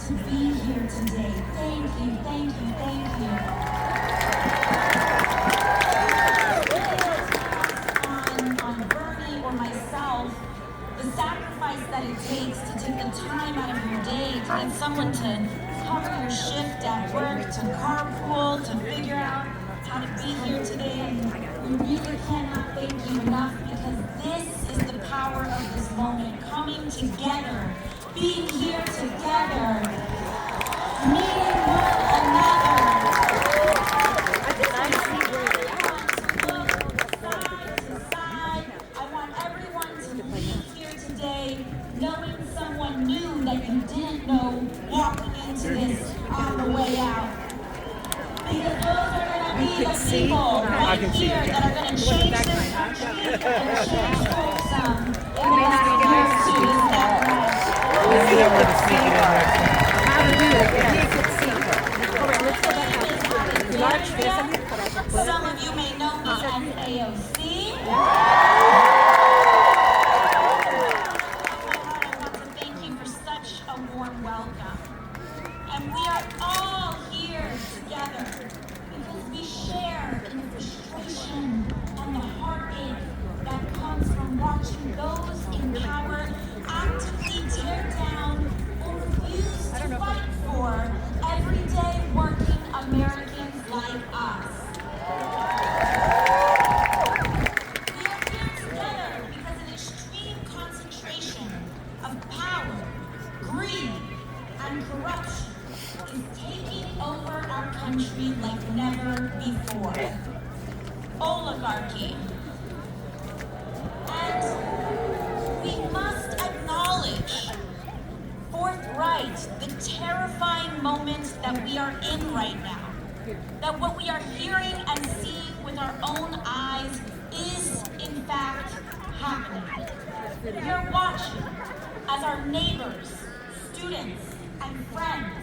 to be here today. Thank you, thank you, thank you. On Bernie or myself, the sacrifice that it takes to take the time out of your day to get someone to cover your shift at work, to carpool, to figure out how to be here today. And we really cannot thank you enough, because this is the power of this moment, coming together, being here together, meeting one another. Knowing someone new that you didn't know walking into this on the way out. Because those are going to be the people right here that are going to change this country and change Folsom in the next years too. Is that right? Let me know where to sneak it in next time. How to do it, yeah. He could see her. All right, let's go back out. Some of you may know me as AOC. Welcome. And we are all here together because we share in the frustration and the heartache that comes from watching those in power actively tear down or refuse to fight for everyday working Americans like us. We are here together because an extreme concentration of power, greed, and corruption is taking over our country like never before. Oligarchy. And we must acknowledge forthright the terrifying moment that we are in right now. That what we are hearing and seeing with our own eyes is, in fact, happening. We are watching as our neighbors, students, and friends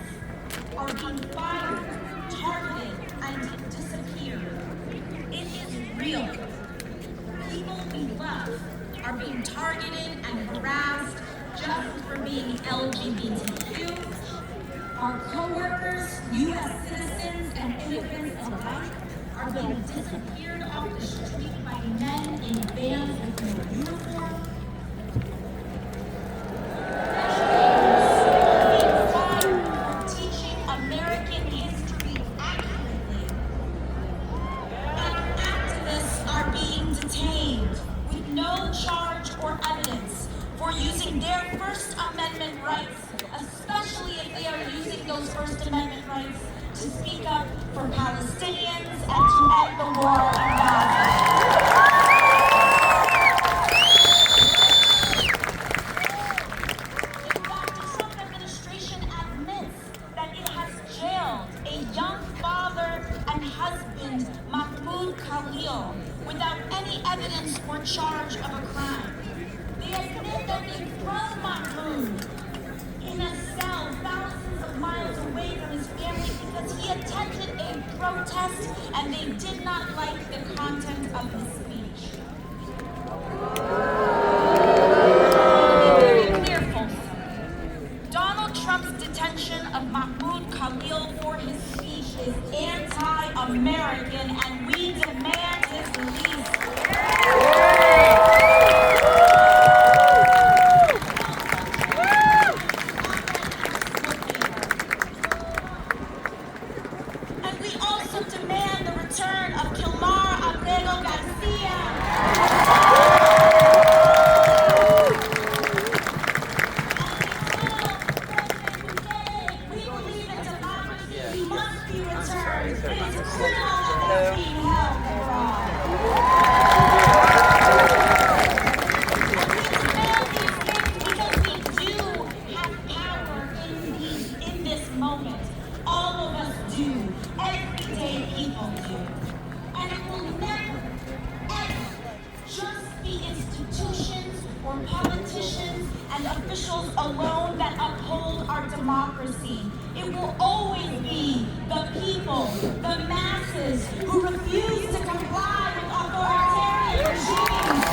are being fired, targeted, and disappeared. It is real. People we love are being targeted and harassed just for being LGBTQ. Our co-workers, U.S. citizens, and immigrants alike are being disappeared off the street by men in vans with no uniform. Using their First Amendment rights, especially if they are using those First Amendment rights to speak up for Palestinians and to end the war in Gaza. In fact, the Trump administration admits that it has jailed a young father and husband, Mahmoud Khalil, without any evidence or charge of a crime. They admit that they throw Mahmoud in a cell thousands of miles away from his family because he attended a protest and they did not like the content of his speech. To be very clear, folks, Donald Trump's detention of Mahmoud Khalil for his speech is anti-American, and we demand his release. Alone that uphold our democracy. It will always be the people, the masses, who refuse to comply with authoritarian regimes.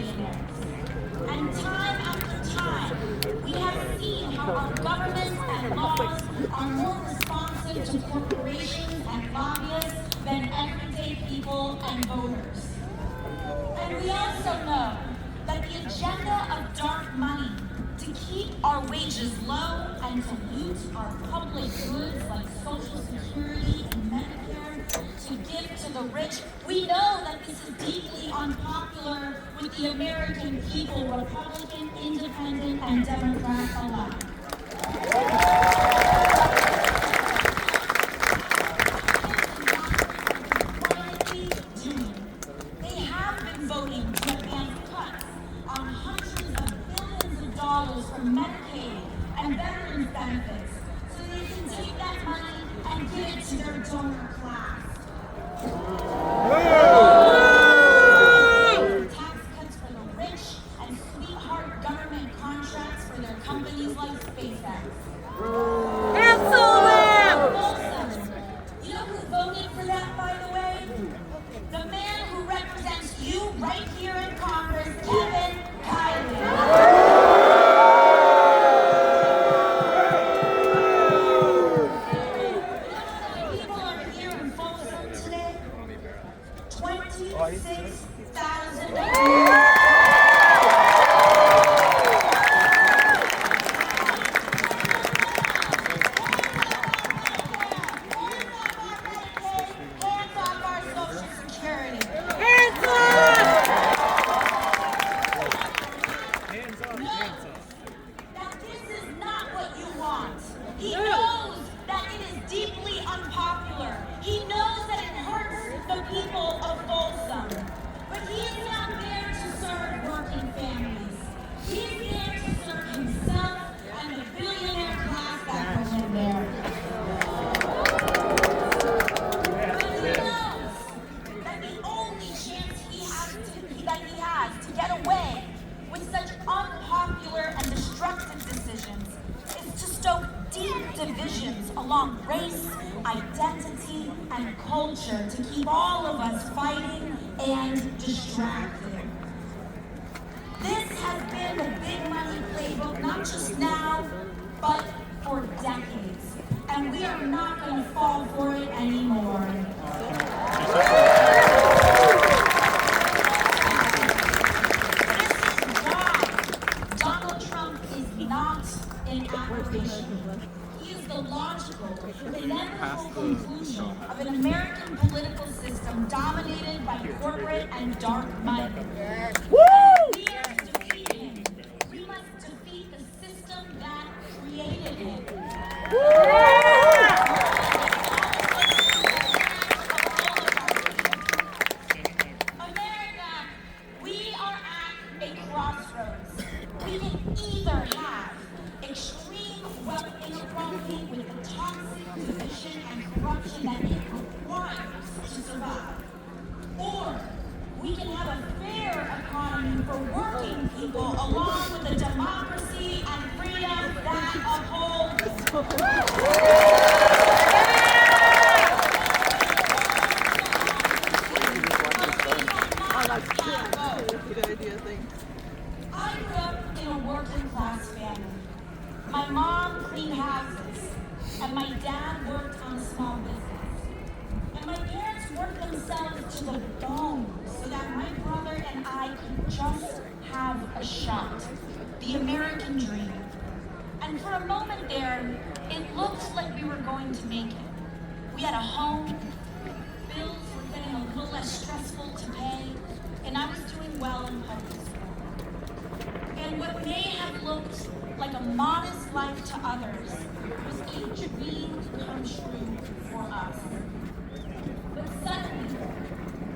billionaires. And time after time, we have seen how our governments and laws are more responsive to corporations and lobbyists than everyday people and voters. And we also know that the agenda of dark money to keep our wages low and to loot our public goods like Social Security and Medicare to give to the rich, we know that this is deeply unpopular with the American people, Republican, Independent, and Democrat alike. They have been voting to advance cuts on hundreds of billions of dollars from Medicaid and veterans benefits so they can take that money and give it to their donor class. Tax cuts for the rich and sweetheart government contracts for their companies like SpaceX. Folsom. You know who voted for that, by the way? The man who represents you right here in Congress, Kevin Kiley. People are here in Folsom today. 26,000. Hands off our Social Security. That this is not what you want. He knows that it is deeply unpopular. He knows that it hurts the people of Folsom. But he is not there to serve working families. He is there to serve himself and the billionaire class that goes in there. But he knows that the only chance that he has to get away with such unpopular and destructive decisions is to stoke deep divisions along race, identity, and culture to keep all of us fighting and distracted. This has been the big money playbook, not just now, but for decades. And we are not going to fall for it anymore. Donald Trump is not an aberration. He is the logical, inevitable conclusion of an American political system dominated by corporate and dark money. We are to defeat him. We must defeat the system that created him. America, we are at a crossroads. We can either have extreme wealth inequality with the toxic division and corruption that it requires to survive, or we can have a fair economy for working people along with the democracy and freedom that upholds. I grew up in a working class family. My mom cleaned houses, and my dad worked on a small business. And my parents worked themselves to the bone so that my brother and I could just have a shot. The American dream. And for a moment there, it looked like we were going to make it. We had a home, bills were getting a little less stressful to pay, and I was doing well in public school. And what may have looked like a modest life to others was a dream come true for us. But suddenly,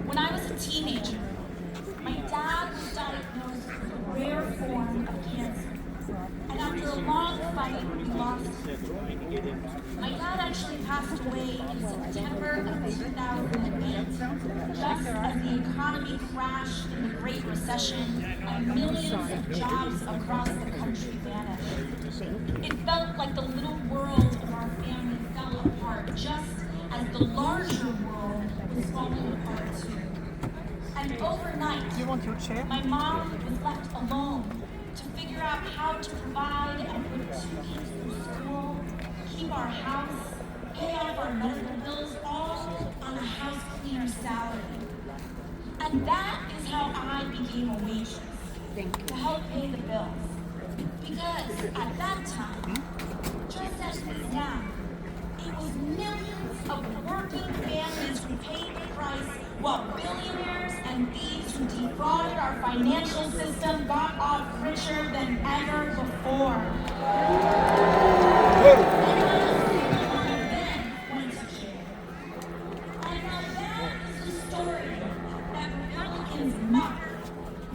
when I was a teenager, my dad was diagnosed with a rare form of cancer. And after a long fight, we lost him. My dad actually passed away in September of 2008, just as the economy crashed in the Great Recession and millions of jobs across the country vanished. It felt like the little world of our family fell apart, just as the larger world was falling apart too. And overnight, You want your chair? my mom was left alone to figure out how to provide and put 2 kids through school, keep our house, pay off our medical bills, all on a house cleaner's salary. And that is how I became a waitress, to help pay the bills. Because at that time, just as it is now, it was millions of working families who paid the price while billionaires and thieves who defrauded our financial system got off richer than ever before. And then went to jail. And now that is the story that Republicans mock.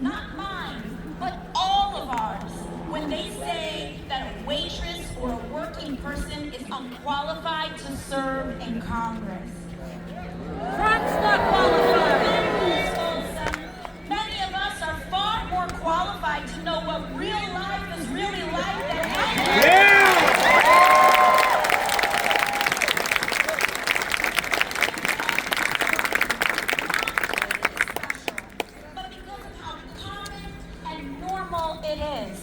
Not mine, but all of ours, when they say that a waitress or a working person is unqualified to serve in Congress. Trump's not qualified. Many of us are far more qualified to know what real life is really like than any. But because of how common and normal it is,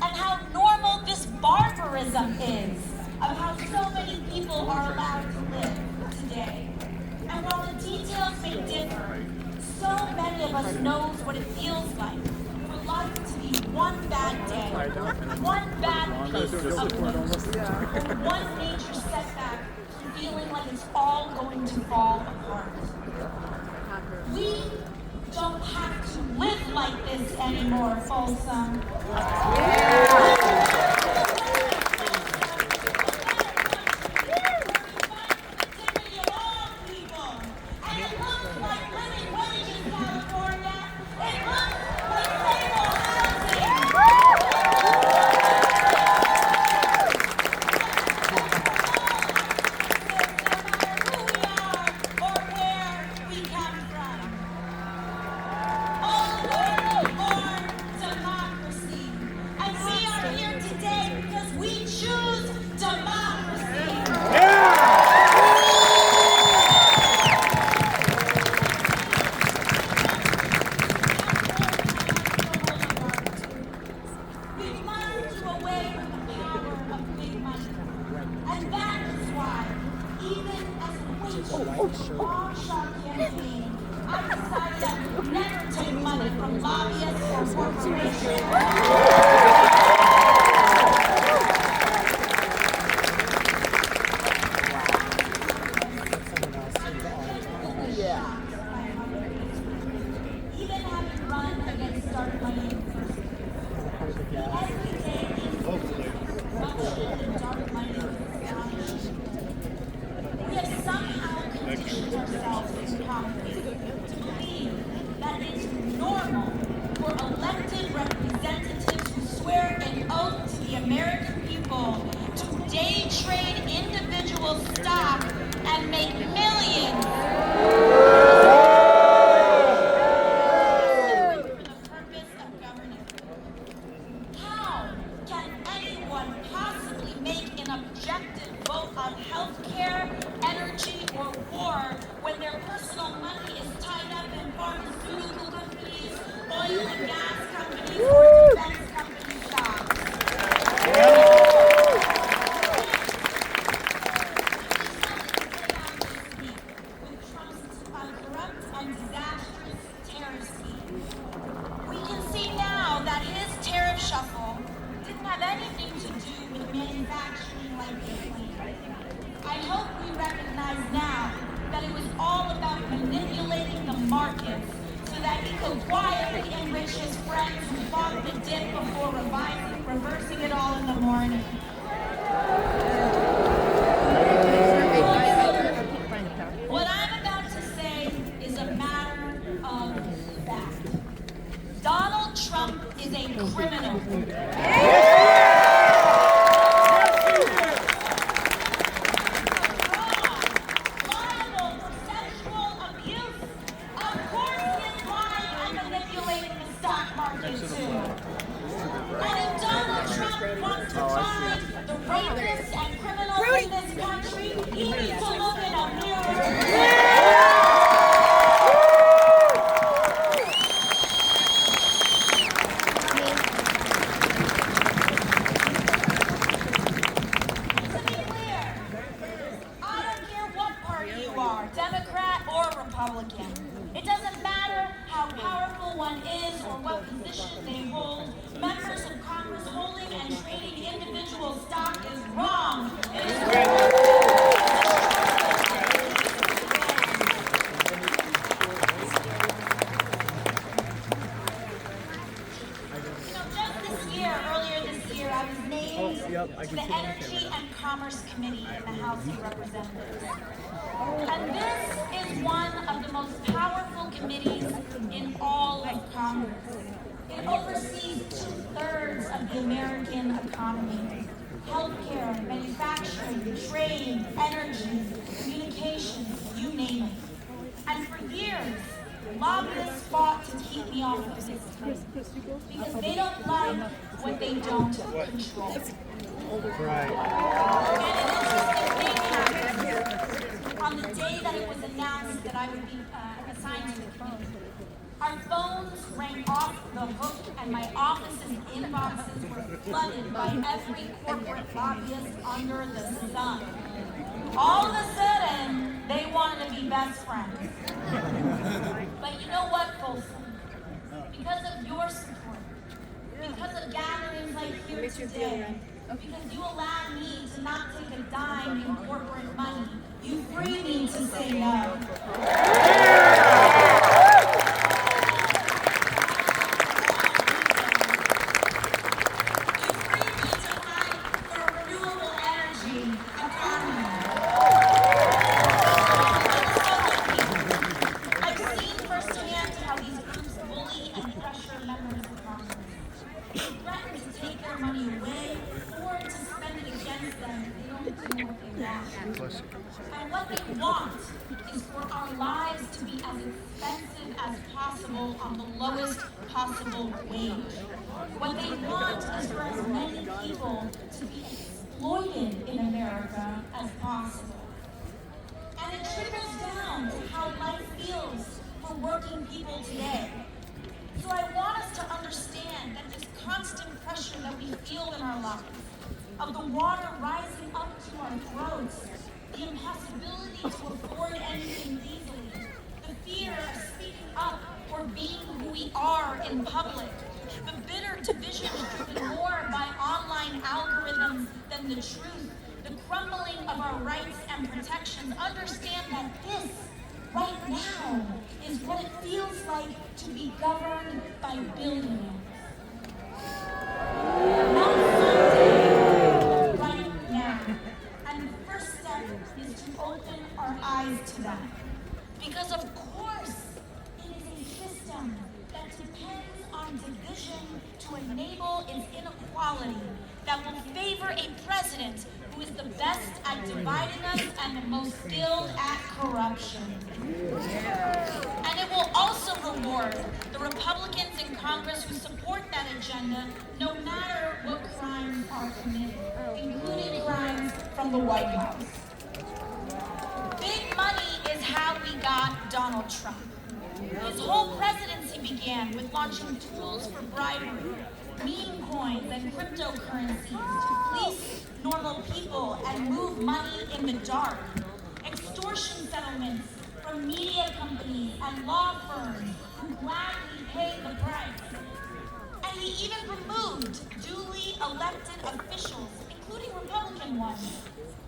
and how normal this barbarism is, of how so many people are allowed to live today. And while the details may differ, so many of us knows what it feels like for life to be one bad day, one bad piece of news, or one major setback, feeling like it's all going to fall apart. We don't have to live like this anymore, Folsom. What I'm about to say is a matter of fact. Donald Trump is a criminal. Liable for sexual abuse. Of course he is lying and manipulating the stock market too. And if Donald Trump wants to find the rapists and criminals in this country, he needs to look in a mirror. Just this year, earlier this year, I was named to the Energy and Commerce Committee in the House of Representatives. And this is one of the most powerful committees in all of Congress. It oversees 2/3 of the American economy. Healthcare, manufacturing, trade, energy, communications, you name it. And for years, lobbyists fought to keep me off of this because they don't like what they don't control. Right. And an interesting thing happened on the day that it was announced that I would be assigned to the committee. Our phones rang off the hook and my office's inboxes were flooded by every corporate lobbyist under the sun. All of a sudden, they wanted to be best friends. But you know what, Folsom? Because of your support, because of gatherings like here today, because you allowed me to not take a dime in corporate money, you free me to say no. And what they want is for our lives to be as expensive as possible on the lowest possible wage. What they want is for as many people to be exploited in America as possible. And it trickles down to how life feels for working people today. So I want us to understand that this constant pressure that we feel in our lives, of the water rising up to our throats, the impossibility to afford anything easily, the fear of speaking up or being who we are in public, the bitter division driven more by online algorithms than the truth, the crumbling of our rights and protections. Understand that this, right now, is what it feels like to be governed by billionaires. Not someday, right now. And the first step is to open our eyes to that. Because of course, it is a system that depends on division to enable its inequality that will favor a president who is the best at dividing us and the most skilled at corruption. And it will also reward the Republicans in Congress who support that agenda, no matter what crimes are committed, including crimes from the White House. Big money is how we got Donald Trump. His whole presidency began with launching tools for bribery, meme coins, and cryptocurrencies to fleece normal people and move money in the dark, extortion settlements from media companies and law firms who gladly pay the price. And he even removed duly elected officials, including Republican ones,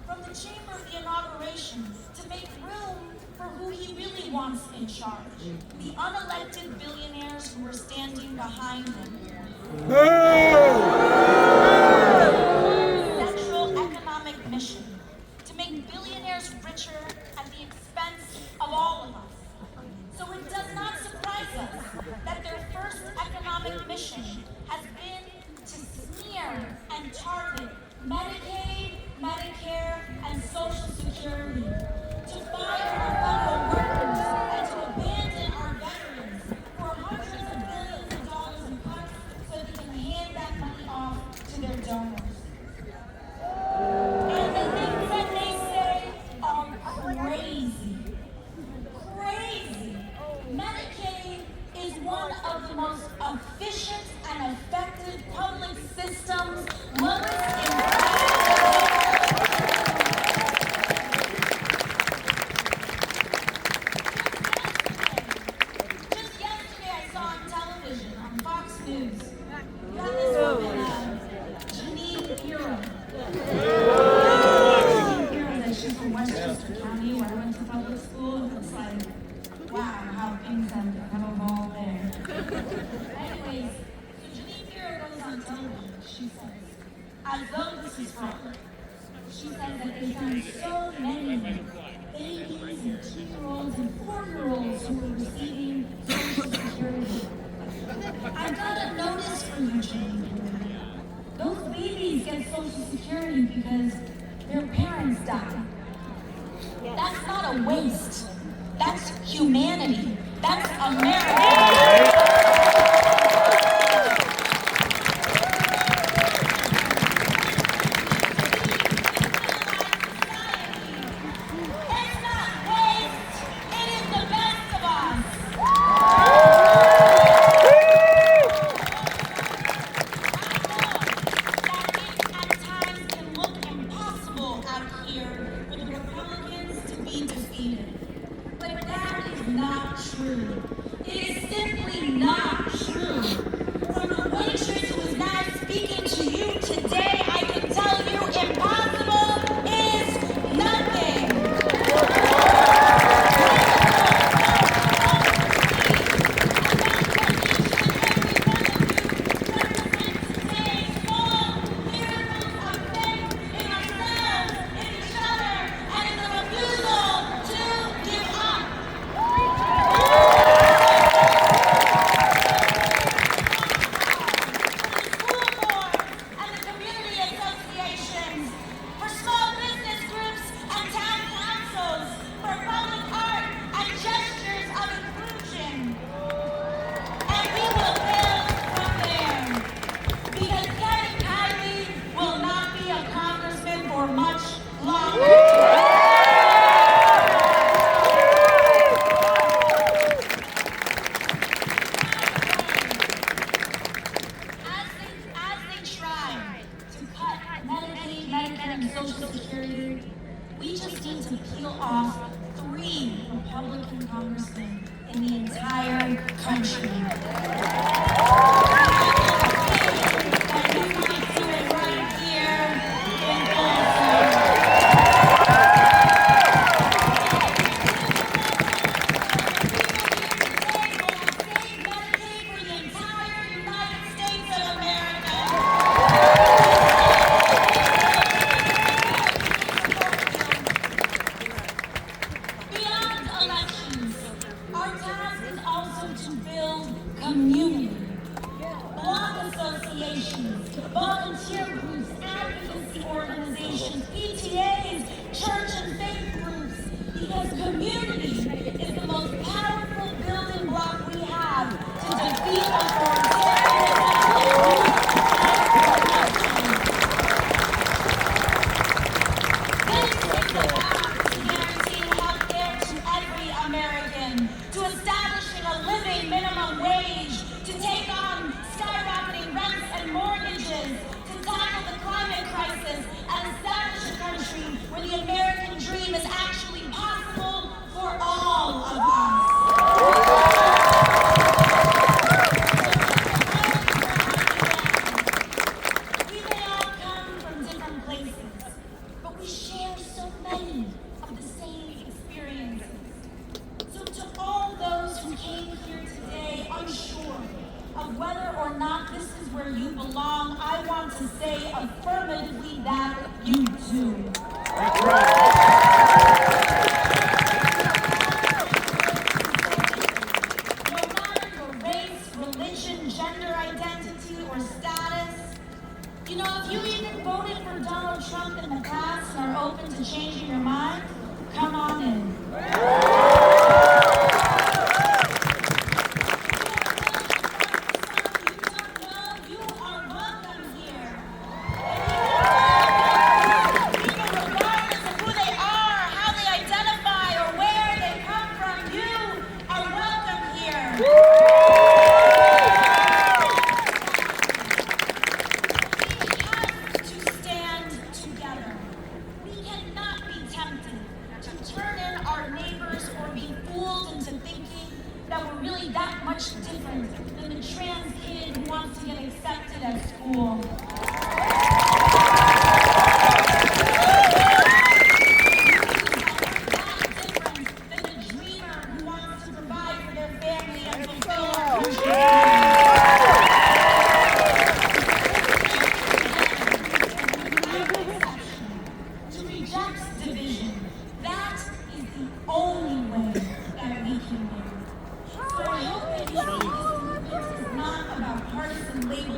from the chamber of the inauguration to make room for who he really wants in charge, the unelected billionaires who were standing behind him. Central economic mission, to make billionaires richer at the expense of all of us. So it does not surprise us that their first economic mission has been to smear and target Medicaid, Medicare, and Social Security, to fire our federal workers, and to abandon our veterans for hundreds of billions of dollars in cuts so they can hand that money off to their donors. And the things that they say are crazy. Crazy. Medicaid is one of the most efficient and effective public systems, lowest in Just yesterday I saw on television, on Fox News, you got this woman, Janine Pirro. She's from Westchester County, where I went to public school. It's like, wow, how things have evolved there. Anyways, so Janine Pirro she says, as though this is her. She says that they found so many babies and 2-year-olds and 4-year-olds who were receiving Social Security. I've got a notice for you, Jane. Those babies get Social Security because their parents died. That's not a waste. That's humanity. That's America. It's not waste. It is the best of us. At times can look impossible out here for the Republicans to be defeated. But that is not true. It is simply not true. From the waitress who is now speaking to you today, I can tell you impossible is nothing. Social Security, we just need to peel off 3 Republican congressmen in the entire country. And we might do it right here in Folsom. Medicaid for the entire United States of America. Beyond elections, our task is also to build community. Bloc associations, volunteer groups, advocacy organizations, PTAs, church and faith groups, because community is the most powerful building block we have to defeat authoritarianism and corruption. This is the path to guaranteeing health care to every American, to establishing a living minimum wage, to take on skyrocketing rents and mortgages, to tackle the climate crisis, and establish a country where the American dream is actually possible for all of us. We may all come from different places, but we share so many of the same experiences. So to all those who came here today unsure of whether or not this is where you belong, I want to say affirmatively that you do. No matter your race, religion, gender identity, or status, you know, if you even voted for Donald Trump in the past and are open to changing your mind, come on in. You are welcome here. People, regardless of who they are, how they identify, or where they come from, you are welcome here. We have to stand together. We cannot be tempted to turn in our neighbors or be fooled into thinking that we're really that much different than the trans kid who wants to get accepted at school. That different than the dreamer who wants to provide for their family and fulfill our country's dreams.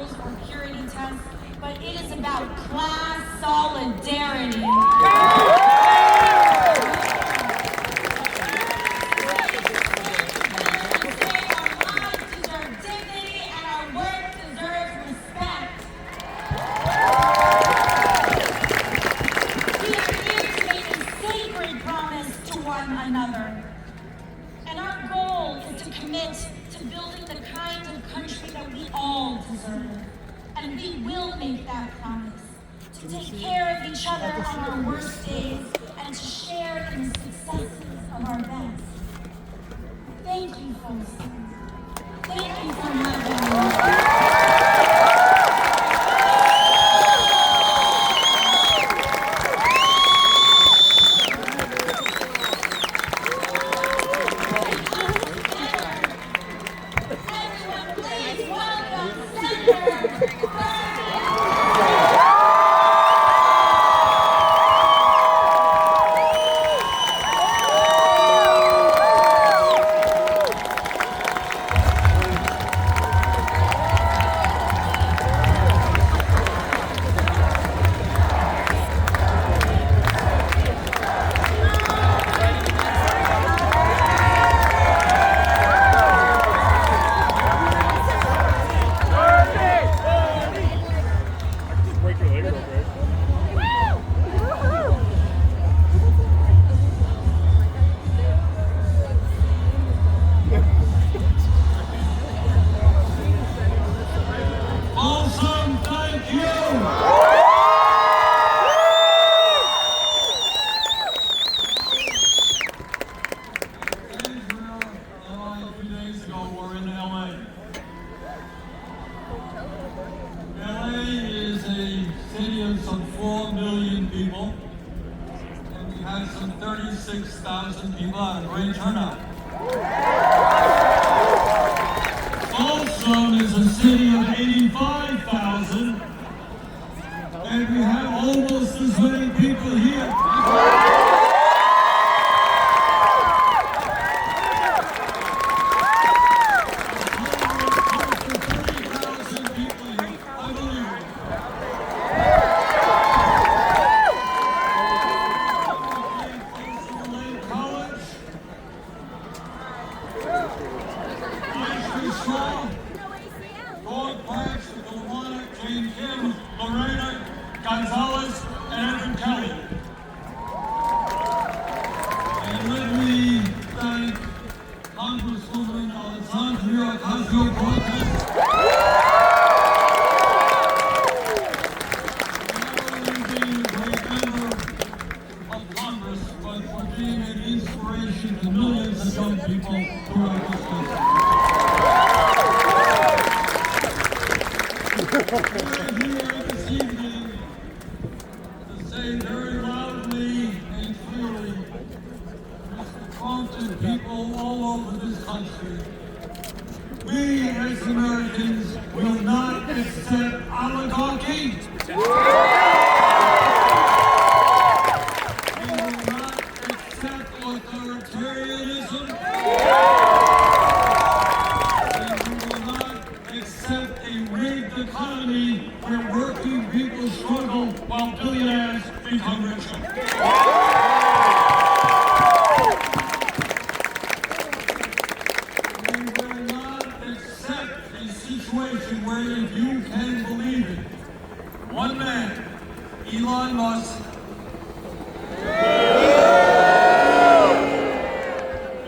rules or purity tests, but it is about class solidarity. Another. And our goal is to commit to building the kind of country that we all deserve. And we will make that promise, to take care of each other on our worst days and to share in the successes of our best. Thank you, Folsom. Thank you for having me. Some 4 million people, and we had some 36,000 people out, a great turnout. Folsom is a city of 85,000, and we have almost as many people here. Gonzalez, and Andrew Kelly. And let me thank Congresswoman Alexandria Ocasio-Cortez for not only being a great member of Congress, but for being an inspiration to millions of young people throughout this country. We're here this evening say very loudly and clearly, Mr. Trump and people all over this country, we as Americans will not accept oligarchy. We will not accept authoritarianism. And we will not accept a rigged economy where working people struggle while billionaires become richer. We will not accept a situation where, if you can believe it, one man, Elon Musk,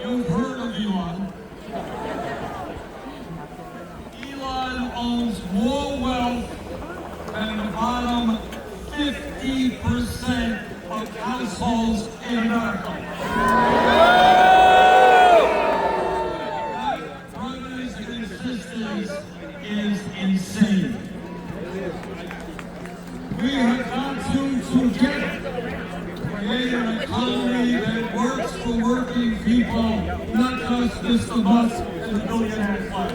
you've heard of Elon. Elon owns more wealth than the bottom 50% of households in America. That brother's insistence is insane. We have got to together create an economy that works for working people, not just Mr. Musk and the billionaire class.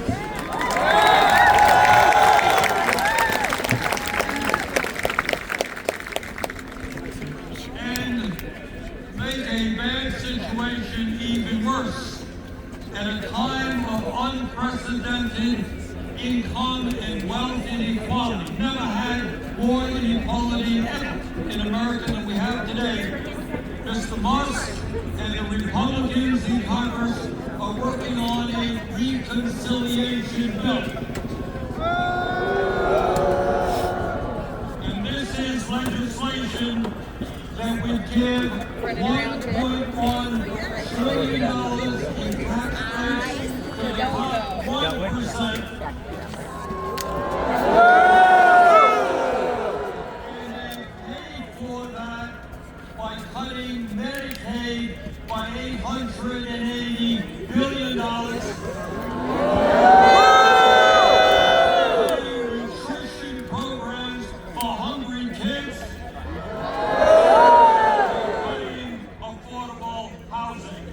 Make a bad situation even worse. At a time of unprecedented income and wealth inequality. Never had more inequality ever in America than we have today. Mr. Musk and the Republicans in Congress are working on a reconciliation bill. And this is legislation that would give $1.1 trillion in tax breaks to the top 1%. And they paid for that by cutting Medicaid by $880 billion. Nutrition programs for hungry kids. Affordable housing.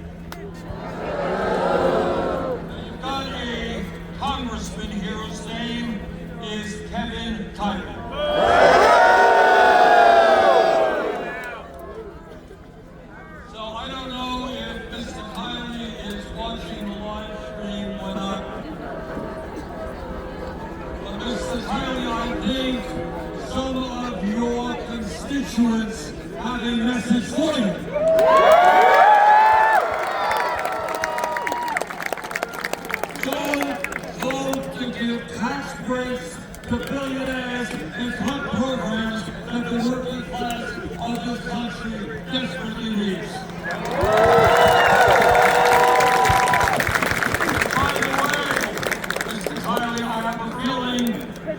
Now you've got a congressman here whose name is Kevin Tyree. So I don't know if Mr. Tyree is watching the live stream or not. But Mr. Tyree, I think some of your constituents have a message for you. Don't vote to give tax breaks to billionaires and cut programs that the working class of this country desperately needs. By the way, Mr. Kiley, I have a feeling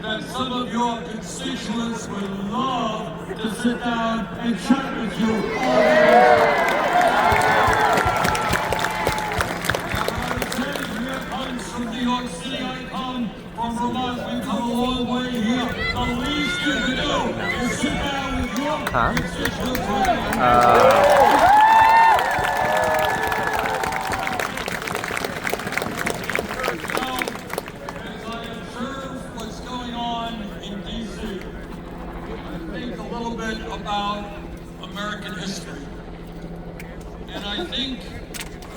that some of your constituents would love to sit down and chat with you all day. From New York City, I come from Vermont. We've come a long way here. The least you can do is sit down with your constituents. Now, as I observe what's going on in D.C., I think a little bit about American history. And I think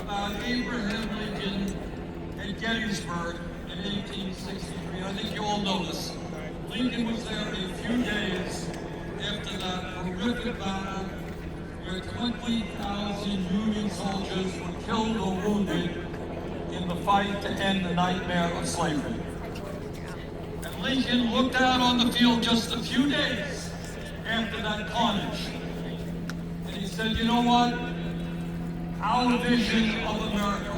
about Abraham Lincoln at Gettysburg in 1863. I think you all know this. Lincoln was there a few days after that horrific battle where 20,000 Union soldiers were killed or wounded in the fight to end the nightmare of slavery. And Lincoln looked out on the field just a few days after that carnage. And he said, you know what? Our vision of America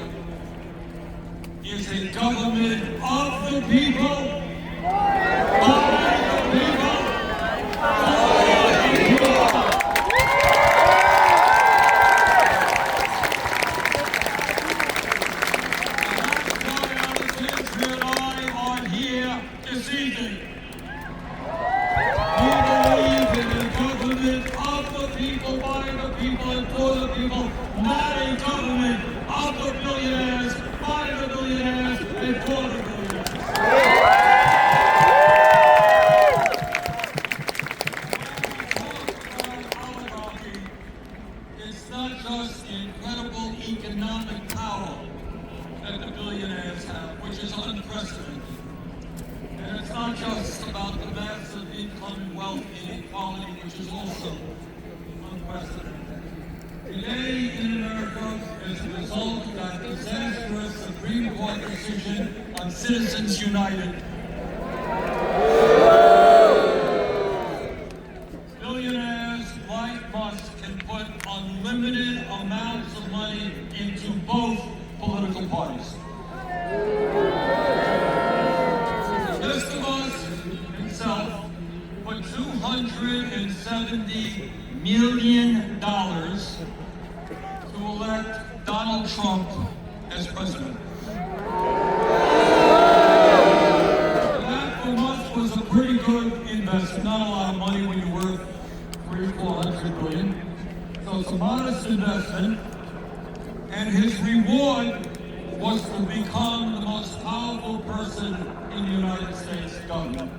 is a government of the people, by the people, for the people. And that's why Alexandria and I are here this evening. We believe in a government of the people, by the people, and for the people, not a government of the billionaires, by the billionaires, and for the billionaires. When we talk about oligarchy, it's not just the incredible economic power that the billionaires have, which is unprecedented. And it's not just about the massive income and wealth inequality, which is also unprecedented. Today in America, as a result of that disastrous Supreme Court decision on Citizens United, billionaires like Musk can put unlimited amounts of money into both political parties. Mr. Musk himself put $270 million to elect Donald Trump as president. That for Musk was a pretty good investment. Not a lot of money when you're worth $300-400 billion. So it's a modest investment. And his reward was to become the most powerful person in the United States government.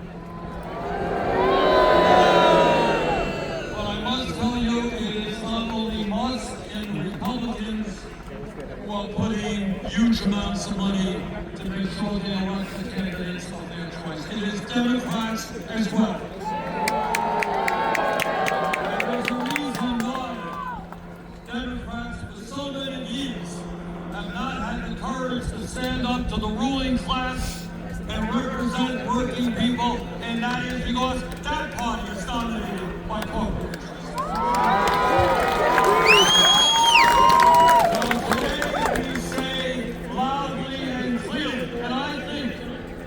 But I must tell you, it is not only Musk and Republicans who are putting huge amounts of money to make sure they elect the candidates of their choice. It is Democrats Democrats as well. There's a reason why Democrats for so many years have not had the courage to stand up to the ruling class and represent working people, and that is because that party is dominated by corporate interests. So today we say loudly and clearly, and I think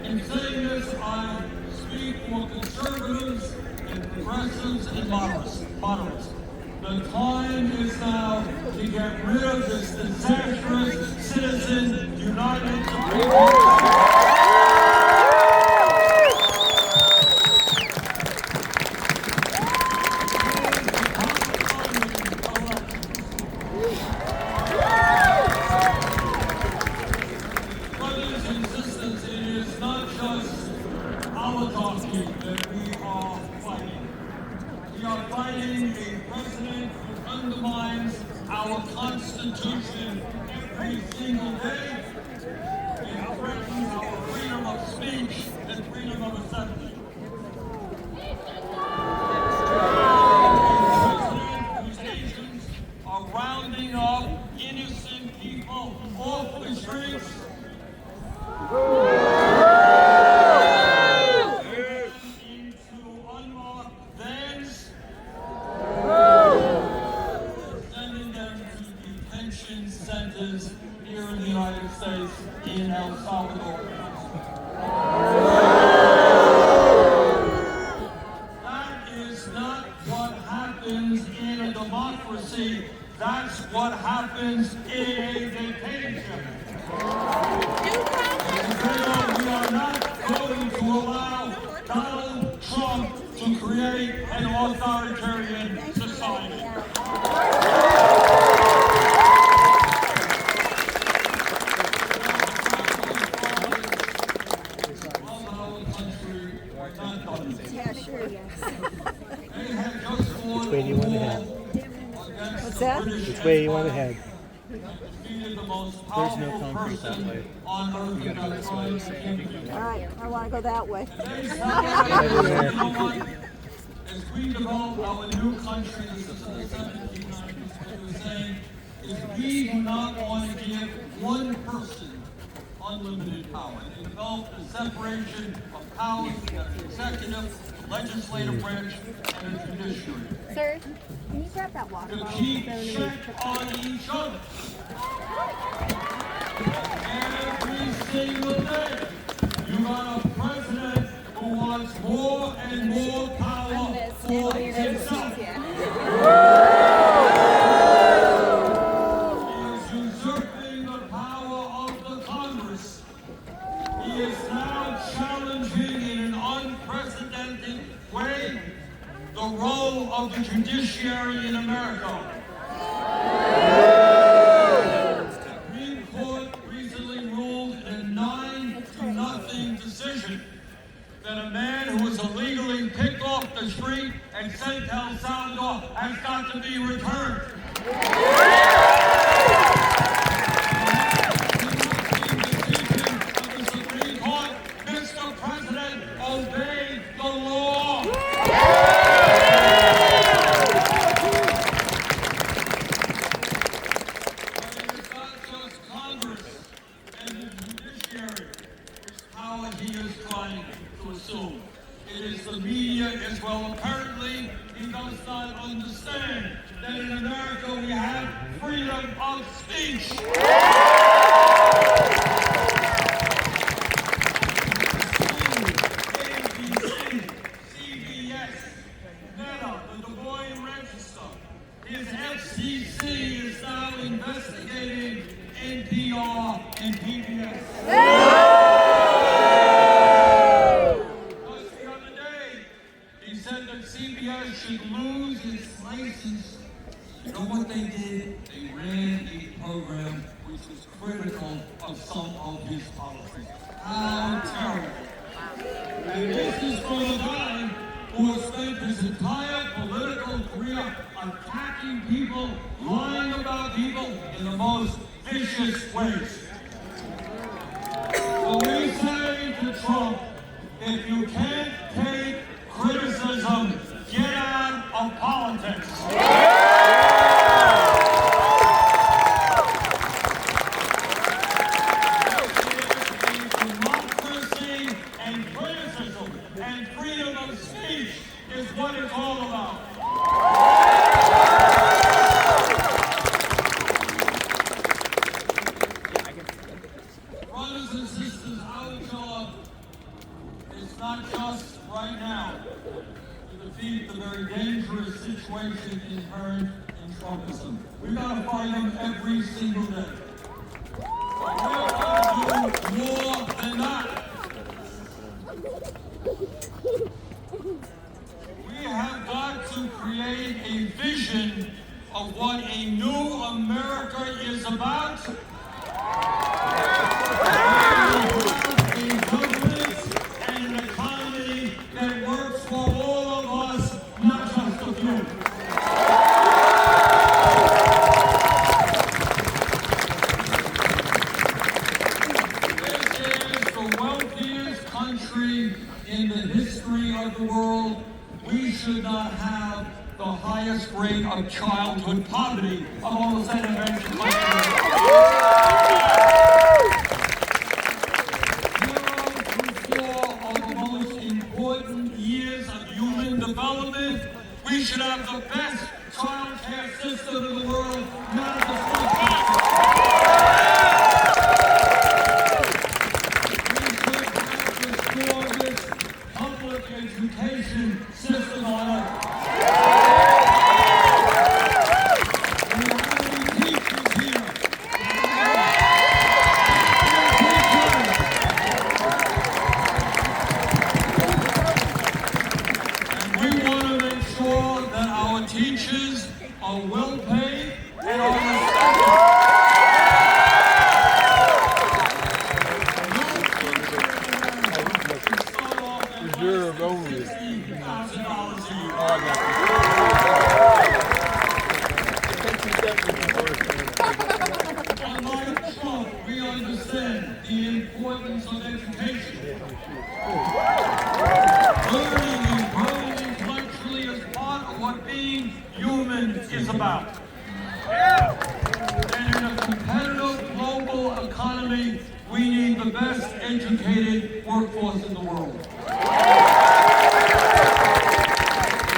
in saying this I speak for conservatives and progressives and moderates. The time is now to get rid of this disastrous Citizen United Supreme Court. Brothers and sisters, it is not just oligarchy that we are fighting. We are fighting a president who undermines our Constitution every single day and threatens our freedom of speech and freedom of assembly. A president whose agents are rounding up innocent people off the streets. Into unmarked vans, sending them to detention centers here in the United States, in El Salvador. That is not what happens in a democracy. That's what happens in a dictatorship. We are not going to allow Donald Trump to create an authoritarian society. Which way do you want to head? What's that? Which way do you want to head? There's no concrete that way. You gotta go this way. All right, I want to go that way. As we develop our new country, this is the 1790s, what we're saying is we do not want to give one person unlimited power. They develop the separation of powers, the executive, legislative branch, and the judiciary. Sir, can you grab that water To bottle? keep check on each other. Every single day, you got a president who wants more and more power for himself. He is usurping the power of the Congress. He is now challenging in an unprecedented way the role of the judiciary in America. The Supreme Court recently ruled in a 9-0 decision that a man who was illegally picked off the street and sent to El Salvador has got to be returned. The Supreme Court, Mr. President, obey the law. But it is not just Congress and the judiciary whose power he is trying to assume. It is the media as well. Apparently, he does not understand that in America we have freedom of speech. ABC, CBS, Meta, the Des Moines Register. His FCC is now investigating NPR and PBS. Just the other day, he said that CBS should lose its license. You know what they did? They ran a program which was critical of some of his policies. How terrible. And this is from a guy who has spent his entire political career attacking people, lying about people in the most vicious ways. So we say to Trump, If you can't take criticism, get out of politics. Democracy and criticism and freedom of speech is what it's all about. Brothers and sisters, our job is not just right now to defeat the very dangerous situation inherent in Trumpism. We've got to fight them every single day. But we're going to do more than that. We have got to create a vision of what a new America is about. A government and an economy that works for all of us, not just a few. This is the wealthiest country in the history of the world. We should not have the highest rate of childhood poverty of almost any advanced country. Development. We should have the best child care system in the world, not the first. We should have the strongest public education system on earth. We have any teachers here. Teachers are well paid and are respected. Reserve only. $60,000 a year. Unlike Trump, we understand the importance of education. Learning and growing intellectually is part of what being human is about. And in a competitive global economy, we need the best educated workforce in the world.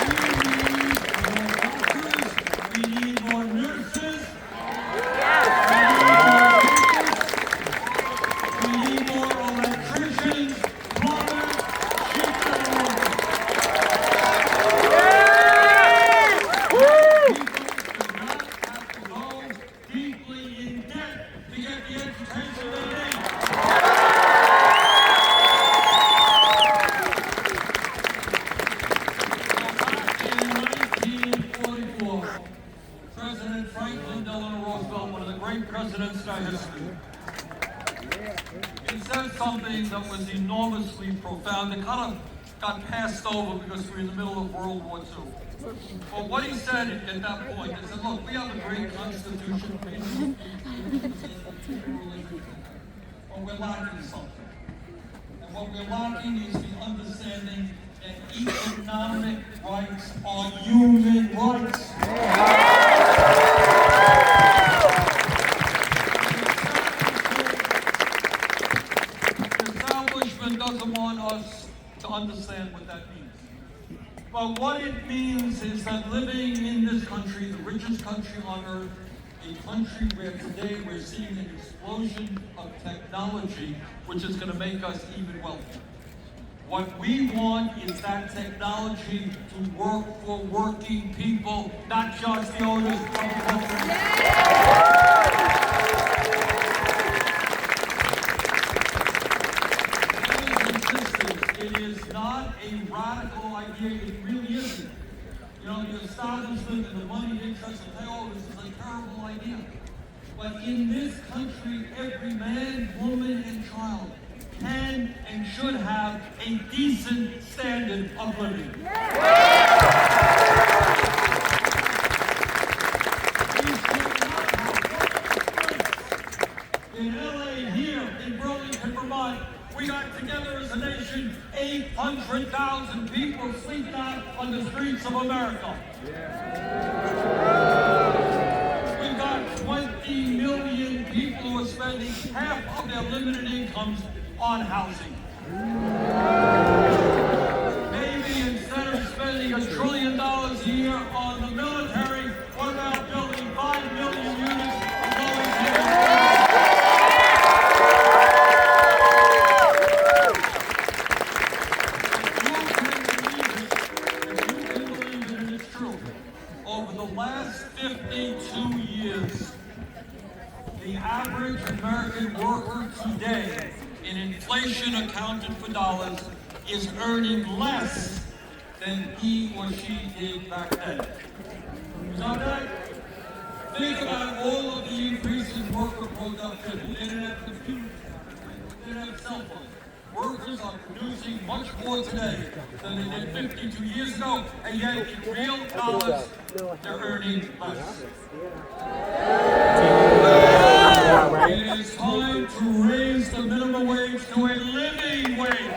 We need more doctors, we need more nurses, we need more electricians, plumbers, sheep workers. President Franklin Delano Roosevelt, one of the great presidents in our history, he said something that was enormously profound. It kind of got passed over because we were in the middle of World War II. But what he said at that point, he said, look, we have a great constitution, but we're lacking something. And what we're lacking is the understanding that economic rights are human rights. The establishment doesn't want us to understand what that means. But what it means is that living in this country, the richest country on earth, a country where today we're seeing an explosion of technology, which is going to make us even wealthier. What we want is that technology to work for working people, not just the owners of companies. Brothers and sisters, it is not a radical idea. It really isn't. You know, the establishment and the money interests will say, oh, this is a terrible idea. But in this country, every man, woman, and child can and should have a decent standard of living. We should not have in LA, here in Burlington, Vermont, we got together as a nation 80 people sleep out on the streets of America. We've got 20 million people who are spending half of their limited incomes on housing. Maybe instead of spending $1 trillion a year on the military, what about building 5 million units of low-income? Over the last 52 years, the average American worker today, in inflation accounted for dollars, is earning less than he or she did back then. You know that? Think about all of the increase in worker productivity. They didn't have computers, they didn't have cell phones. Workers are producing much more today than they did 52 years ago, and yet in real dollars, they're earning less. It is time to raise the minimum wage to a living wage.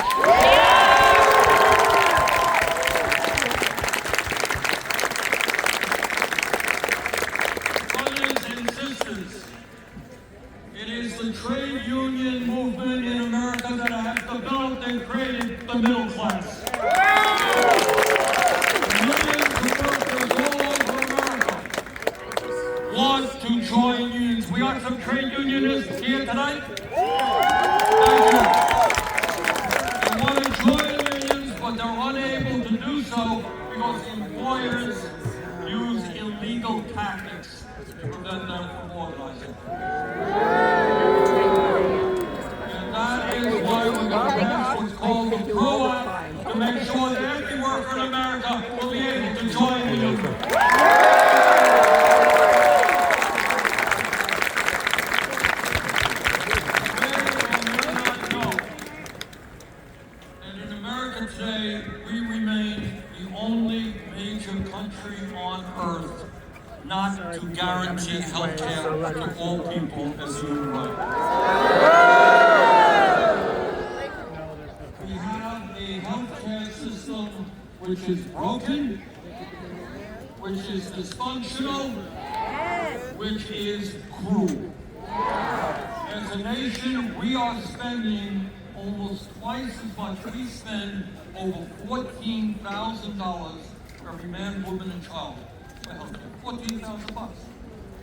Brothers and sisters, it is the trade union movement in America that has developed and created the middle class. Millions of workers all over America want to join unions. We got some trade unionists here tonight. Thank you. They want to join the unions, but they're unable to do so because employers use illegal tactics to prevent them from organizing. That is why we're going to pass what's called the PRO Act to make sure that every worker in America will be able to join the union. And in America today, we remain the only major country on earth not to guarantee health care to all people as a human right. We have a healthcare system which is broken, which is dysfunctional, which is cruel. As a nation, we are spending almost twice as much. We spend over $14,000 for every man, woman, and child for healthcare. $14,000.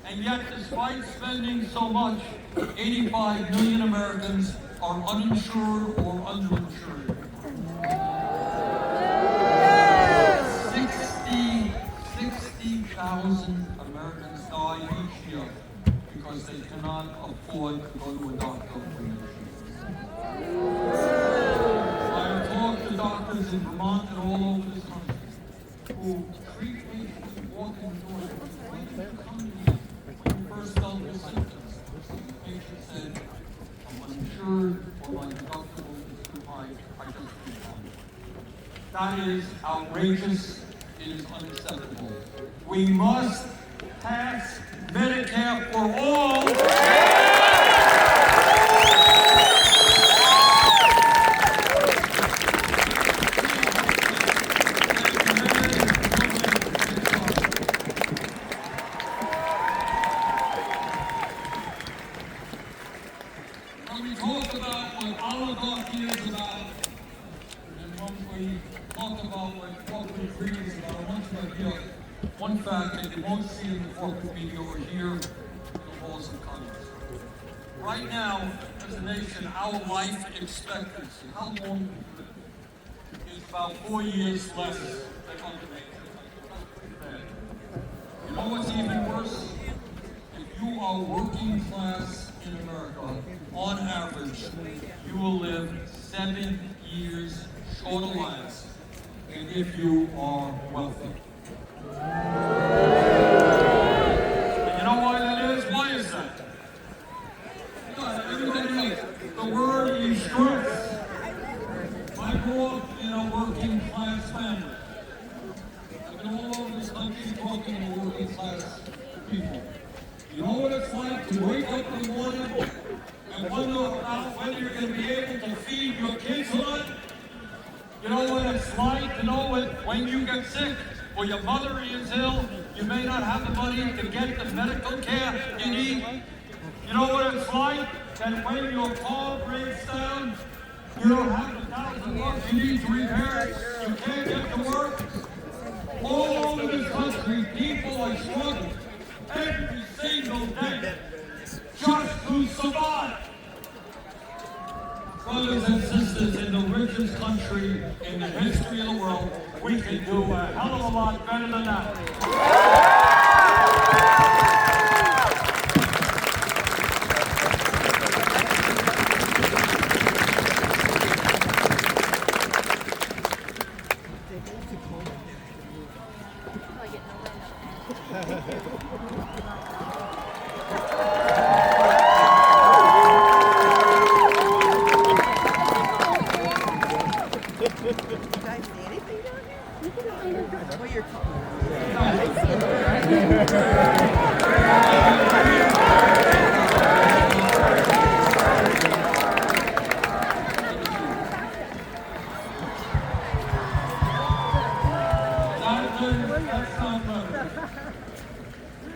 And yet, despite spending so much, 85 million Americans are uninsured or underinsured. 60,000 Americans die each year because they cannot afford to go to a doctor for I have talked to doctors in Vermont and all over this country who treat patients who walk in the door. When did you come to me? When you first felt the symptoms? The patient said, I'm uninsured or my deductible is too high. I just can't come. That is outrageous. It is unacceptable. We must pass Medicare for all. When we talk about what oligarchy is about, and when we talk about what corporate greed is about, I want you to hear one fact that you won't see in the corporate media or hear in the halls of Congress. Right now, as a nation, our life expectancy, how long do we live, is about 4 years less than other nations. That's pretty bad. You know what's even worse? If you are working class in America, on average, you will live 7 years shorter lives than if you are wealthy. And you know why that is? Why is that? Everybody knows the word is stress. I grew up in a working class family. I've been all over this country talking to working class people. You know what it's like to wake up in the morning and wonder about whether you're going to be able to feed your kids tonight? You know what it's like to know do it when you get sick or your mother is ill. You may not have the money to get the medical care you need. You know what it's like? That when your car breaks down, you don't have the $1,000 you need to repair it. You can't get to work. All over this country, people are struggling every single day just to survive. Brothers and sisters, in the richest country in the history of the world, we can do a hell of a lot better than that.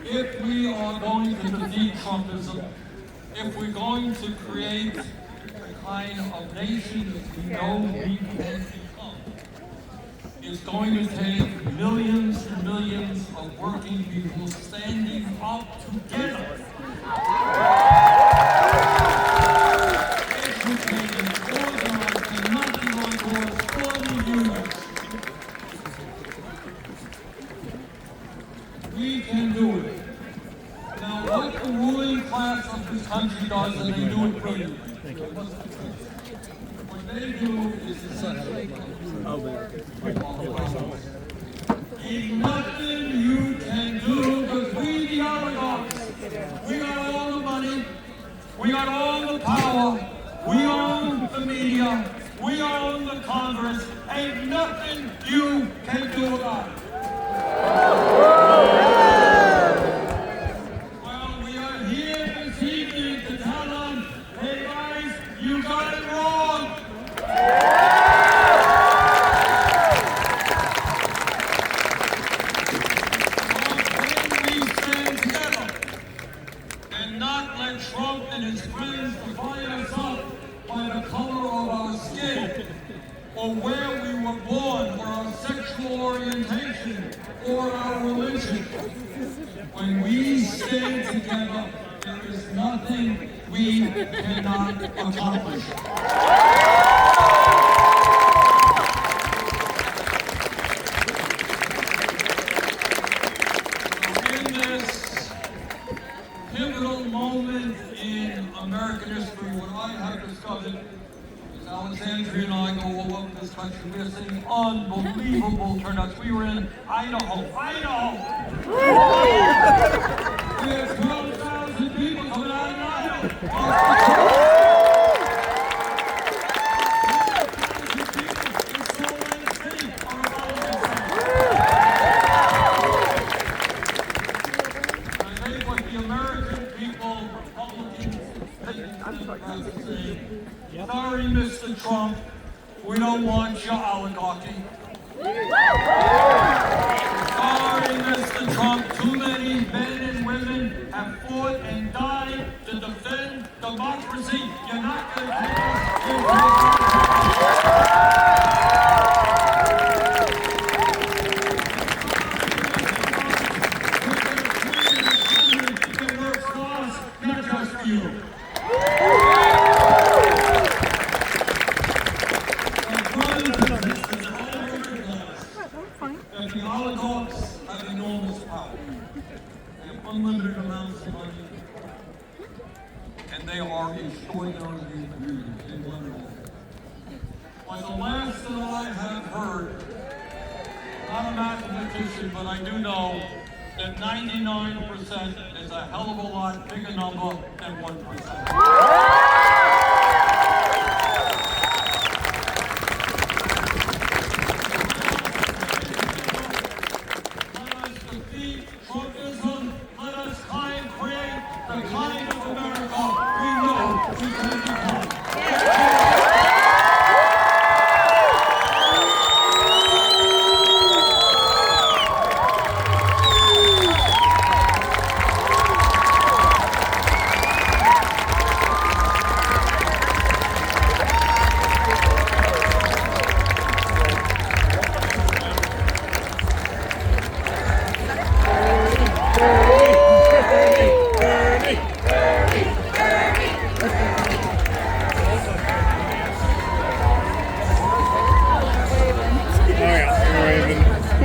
If we are going to defeat Trumpism, if we're going to create the kind of nation that we know we can become, it's going to take millions and millions of working people standing up together. Educated, organized, and knocking on doors for the unions. We can do it. Now, what the ruling class of this country does, and they do it brilliantly. What they do is essentially ain't nothing you can do, because we, the oligarchs, we got all the money, we got all the power, we own the media, we own the Congress. Ain't nothing you can do about it. Well, we are here this evening to tell them, hey guys, you got it wrong. When we stand together and not let Trump and his friends divide us up by the color of our skin, or where we were born, or our sexual orientation, or our religion. When we stand together, there is nothing we cannot accomplish. In this pivotal moment in American history, what I have discovered, Alexandria and I go all over this country. We are seeing unbelievable turnouts. We were in Idaho. We had 12,000 people coming out of Idaho. I think what the American people, Republicans, sorry, Mr. Trump, we don't want your oligarchy. Sorry, Mr. Trump, too many men and women have fought and died to defend democracy. You're not going to take us it works for us, not just for you. That the oligarchs have enormous power. They have unlimited amounts of money, and they are extraordinarily greedy and wonderful. But the last that I have heard, not a mathematician, but I do know that 99% is a hell of a lot bigger number than 1%.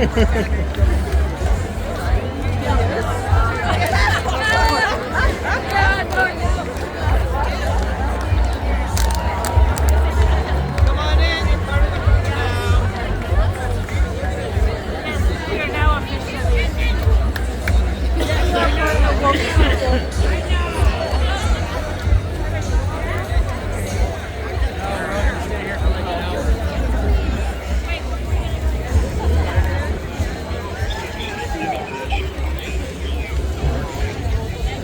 We are now officially.